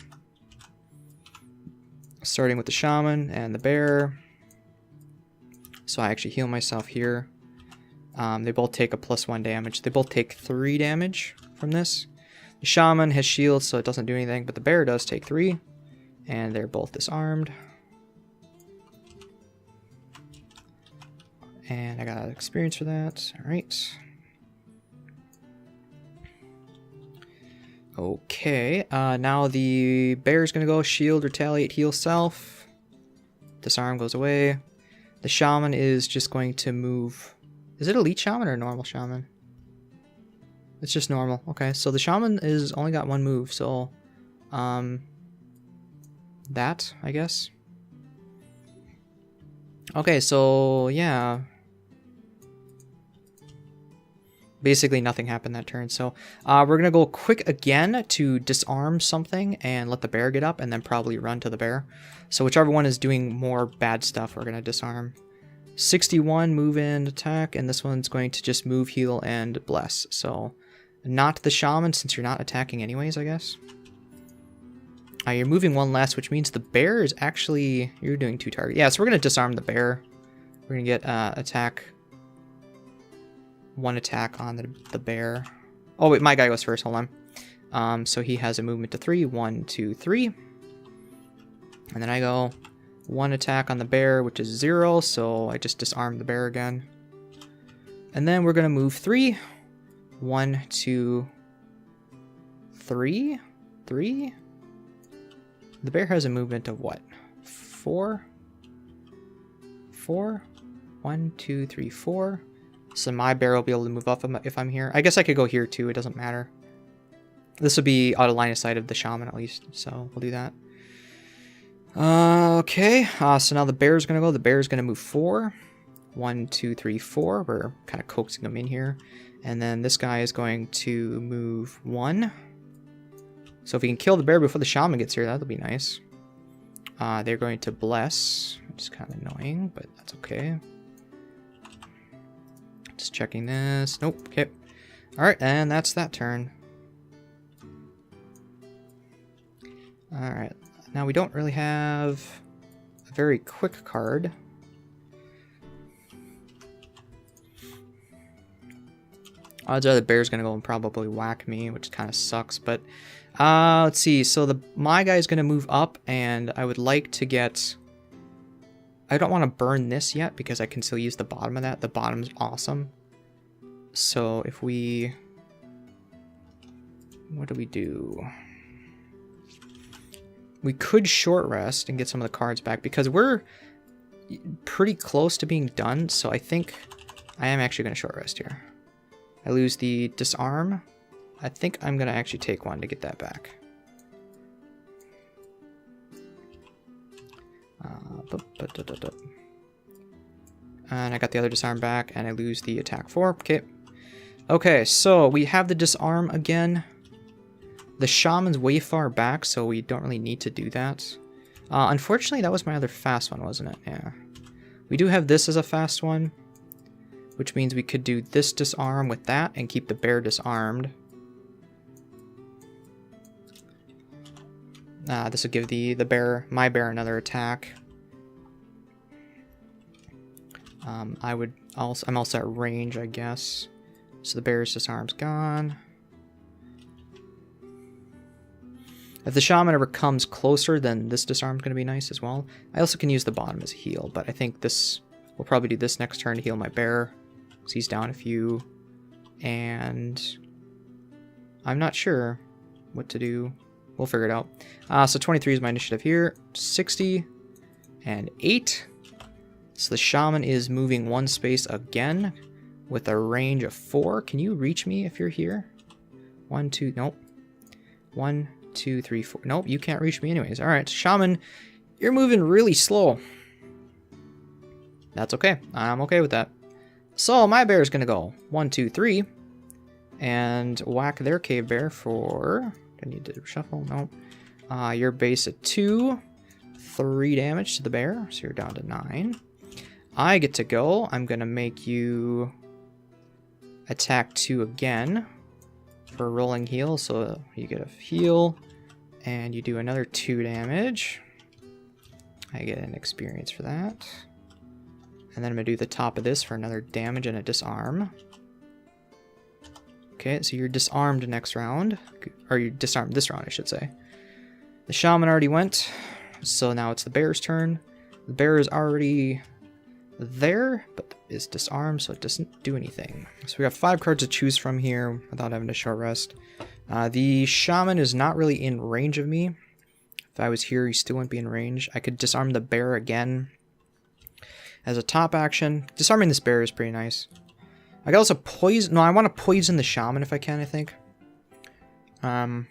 Starting with the shaman and the bear. So I actually heal myself here. They both take a +1 damage. They both take 3 damage from this. The shaman has shields, so it doesn't do anything, but the bear does take 3. And they're both disarmed. And I got experience for that. Alright. Okay, now the bear's gonna go shield, retaliate, heal self. Disarm goes away. The shaman is just going to move. Is it elite shaman or normal shaman? It's just normal. Okay, so the shaman is only got 1 move, so that, I guess. Okay, so yeah. Basically nothing happened that turn, so we're going to go quick again to disarm something and let the bear get up and then probably run to the bear. So whichever one is doing more bad stuff, we're going to disarm. 61, move in, attack, and this one's going to just move, heal, and bless. So not the shaman since you're not attacking anyways, I guess. You're moving 1 less, which means the bear is actually... You're doing 2 targets. Yeah, so we're going to disarm the bear. We're going to get attack... 1 attack on the bear. Oh, wait, my guy goes first. Hold on. So he has a movement to 3. 1, 2, 3. And then I go 1 attack on the bear, which is 0. So I just disarm the bear again. And then we're going to move 3. 1, 2, 3. 3. The bear has a movement of what? 4? 4? 1, 2, 3, 4. So my bear will be able to move up if I'm here. I guess I could go here too, it doesn't matter. This would be out of line of sight of the shaman at least, so we'll do that. Okay, so now the bear's going to go. The bear's going to move 4. 1, 2, 3, 4. We're kind of coaxing them in here. And then this guy is going to move 1. So if we can kill the bear before the shaman gets here, that'll be nice. They're going to bless, which is kind of annoying, but that's okay. Just checking this. Nope. Okay. Alright, and that's that turn. Alright. Now we don't really have a very quick card. Odds are the bear's going to go and probably whack me, which kind of sucks. But let's see. So my guy's going to move up, and I would like to get... I don't want to burn this yet because I can still use the bottom of that. The bottom's awesome. So if we... What do we do? We could short rest and get some of the cards back because we're pretty close to being done. So I think I am actually going to short rest here. I lose the disarm. I think I'm going to actually take 1 to get that back. And I got the other disarm back, and I lose the attack 4. Okay. Okay, so we have the disarm again. The shaman's way far back, so we don't really need to do that. Unfortunately, that was my other fast one, wasn't it? Yeah. We do have this as a fast one, which means we could do this disarm with that and keep the bear disarmed. This would give my bear another attack. I'm also at range, I guess. So the bear's disarm's gone. If the shaman ever comes closer, then this disarm's going to be nice as well. I also can use the bottom as a heal, but I think we'll probably do this next turn to heal my bear, because he's down a few. And I'm not sure what to do. We'll figure it out. So 23 is my initiative here. 60 and 8. So the shaman is moving 1 space again with a range of 4. Can you reach me if you're here? 1, 2, nope. 1, 2, 3, 4. Nope, you can't reach me anyways. All right, shaman, you're moving really slow. That's okay. I'm okay with that. So my bear is going to go 1, 2, 3 and whack their cave bear for... I need to shuffle. Nope. Your base at 2. 3 damage to the bear. So you're down to 9. I get to go. I'm going to make you attack 2 again for a rolling heal. So you get a heal and you do another 2 damage. I get an experience for that. And then I'm going to do the top of this for another damage and a disarm. Okay, so you're disarmed next round. Or you're disarmed this round, I should say. The shaman already went. So now it's the bear's turn. The bear is already there, but is disarmed, so it doesn't do anything. So we got 5 cards to choose from here without having to short rest. The shaman is not really in range of me. If I was here, he still wouldn't be in range. I could disarm the bear again as a top action. Disarming this bear is pretty nice. I could also poison... No, I want to poison the shaman if I can, I think. The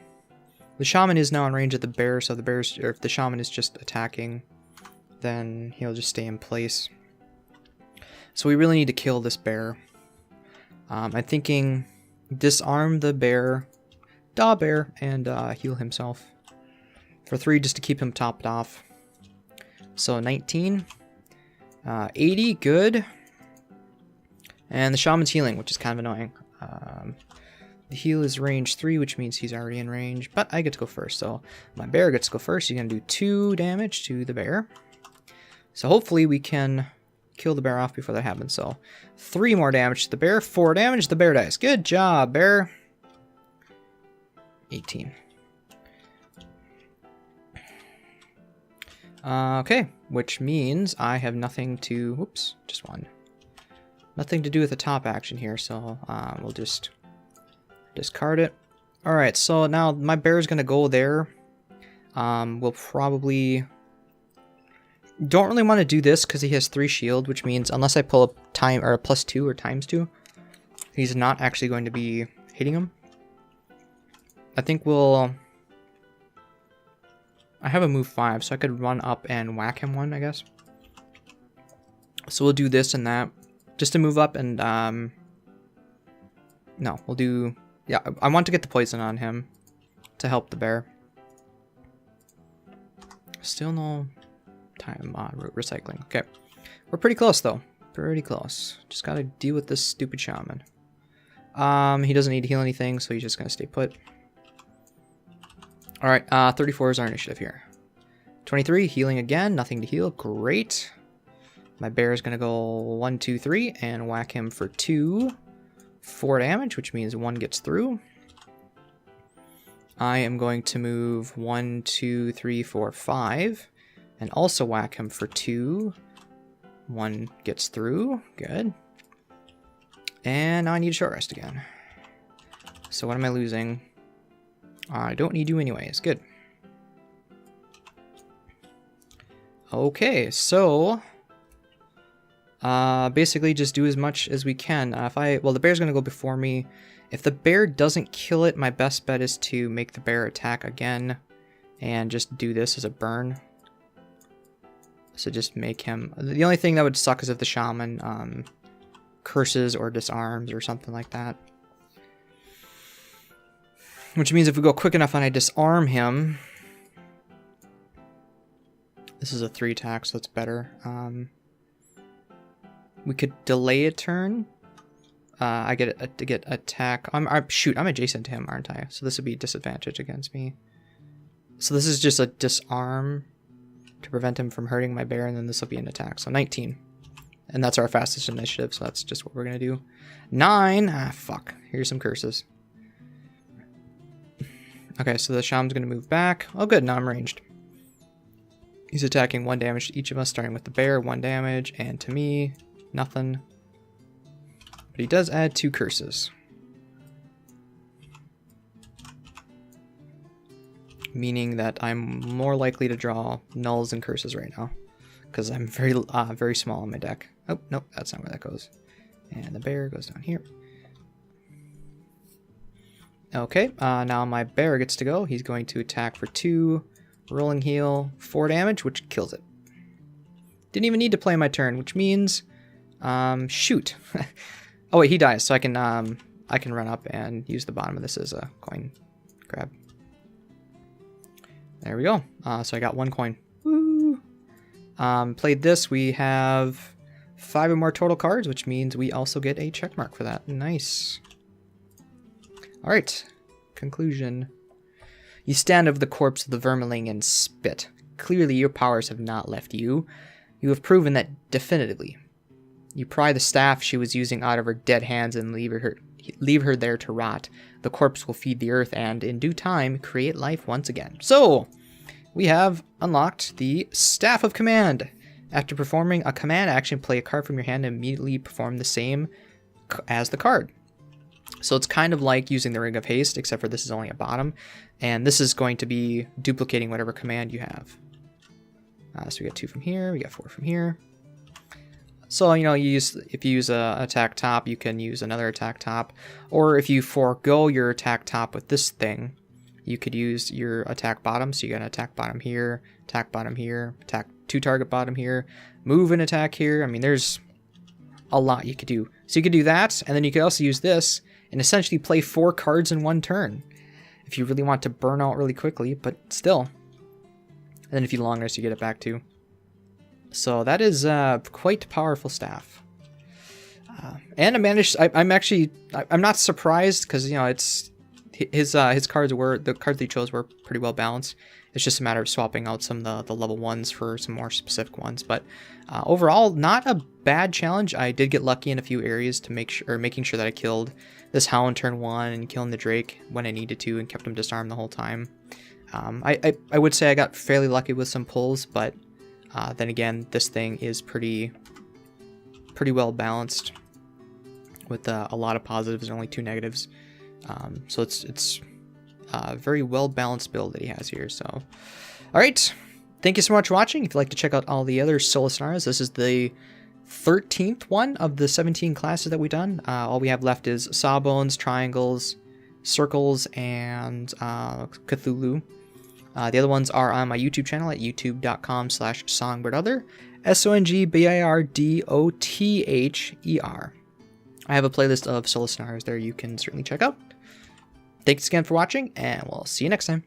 shaman is now in range of the bear, so if the shaman is just attacking, then he'll just stay in place. So we really need to kill this bear. I'm thinking disarm the bear, and heal himself for 3 just to keep him topped off. So 19, 80, good. And the shaman's healing, which is kind of annoying. The heal is range 3, which means he's already in range, but I get to go first. So my bear gets to go first. He's going to do 2 damage to the bear. So hopefully we can kill the bear off before that happens. So 3 more damage to the bear, 4 damage, the bear dies. Good job, bear. 18. Okay, which means I have nothing to... Whoops, just 1. Nothing to do with the top action here, so we'll just discard it. Alright, so now my bear is going to go there. We'll probably... Don't really want to do this because he has 3 shield, which means unless I pull up time or +2 or ×2, he's not actually going to be hitting him. I think we'll... I have a move 5, so I could run up and whack him 1, I guess. So we'll do this and that. Just to move up and, no, we'll do... Yeah, I want to get the poison on him to help the bear. Still no time recycling. Okay. We're pretty close, though. Pretty close. Just gotta deal with this stupid shaman. He doesn't need to heal anything, so he's just gonna stay put. Alright, 34 is our initiative here. 23, healing again. Nothing to heal. Great. My bear is going to go 1, 2, 3 and whack him for 4 damage, which means 1 gets through. I am going to move 1, 2, 3, 4, 5 and also whack him for 2. 1 gets through. Good. And now I need a short rest again. So what am I losing? I don't need you anyways. Good. Okay, so... basically just do as much as we can. Well, the bear's going to go before me. If the bear doesn't kill it, my best bet is to make the bear attack again and just do this as a burn. So just make him... The only thing that would suck is if the shaman curses or disarms or something like that. Which means if we go quick enough and I disarm him... This is a 3 attack, so that's better. We could delay a turn. I get to get attack. Shoot, I'm adjacent to him, aren't I? So this would be a disadvantage against me. So this is just a disarm to prevent him from hurting my bear, and then this will be an attack. So 19. And that's our fastest initiative, so that's just what we're going to do. 9. Ah, fuck. Here's some curses. Okay, so the shaman's going to move back. Oh, good. Now I'm ranged. He's attacking 1 damage to each of us, starting with the bear, 1 damage, and to me, nothing. But he does add 2 curses. Meaning that I'm more likely to draw nulls and curses right now. Because I'm very small on my deck. Oh, nope, that's not where that goes. And the bear goes down here. Okay, now my bear gets to go. He's going to attack for 2, rolling heal, 4 damage, which kills it. Didn't even need to play my turn, which means, shoot. Oh wait, he dies, so I can run up and use the bottom of this as a coin grab. There we go. So I got 1 coin. Woo! Played this. We have 5 or more total cards, which means we also get a check mark for that. Nice. All right. Conclusion. You stand over the corpse of the vermling and spit. Clearly your powers have not left you. You have proven that definitively. You pry the staff she was using out of her dead hands and leave her there to rot. The corpse will feed the earth and, in due time, create life once again. So, we have unlocked the Staff of Command. After performing a command action, play a card from your hand and immediately perform the same as the card. So it's kind of like using the Ring of Haste, except for this is only a bottom. And this is going to be duplicating whatever command you have. So we got 2 from here, we got 4 from here. So, you know, if you use a attack top, you can use another attack top. Or if you forego your attack top with this thing, you could use your attack bottom. So you got an attack bottom here, attack 2 target bottom here, move and attack here. I mean, there's a lot you could do. So you could do that, and then you could also use this and essentially play 4 cards in 1 turn. If you really want to burn out really quickly, but still. And then if you long rest, you get it back too. So that is quite powerful staff. And I'm not surprised because, you know, it's his cards that he chose were pretty well balanced. It's just a matter of swapping out some of the level 1s for some more specific ones. But overall, not a bad challenge. I did get lucky in a few areas to making sure that I killed this Hound turn 1 and killing the Drake when I needed to and kept him disarmed the whole time. I would say I got fairly lucky with some pulls, but then again, this thing is pretty well balanced with a lot of positives and only 2 negatives. So it's a very well balanced build that he has here. So, all right, thank you so much for watching. If you'd like to check out all the other solo scenarios, this is the 13th one of the 17 classes that we've done. All we have left is Sawbones, Triangles, Circles, and Cthulhu. The other ones are on my YouTube channel at youtube.com/songbirdouther, SONGBIRDOTHER. I have a playlist of solo scenarios there you can certainly check out. Thanks again for watching, and we'll see you next time.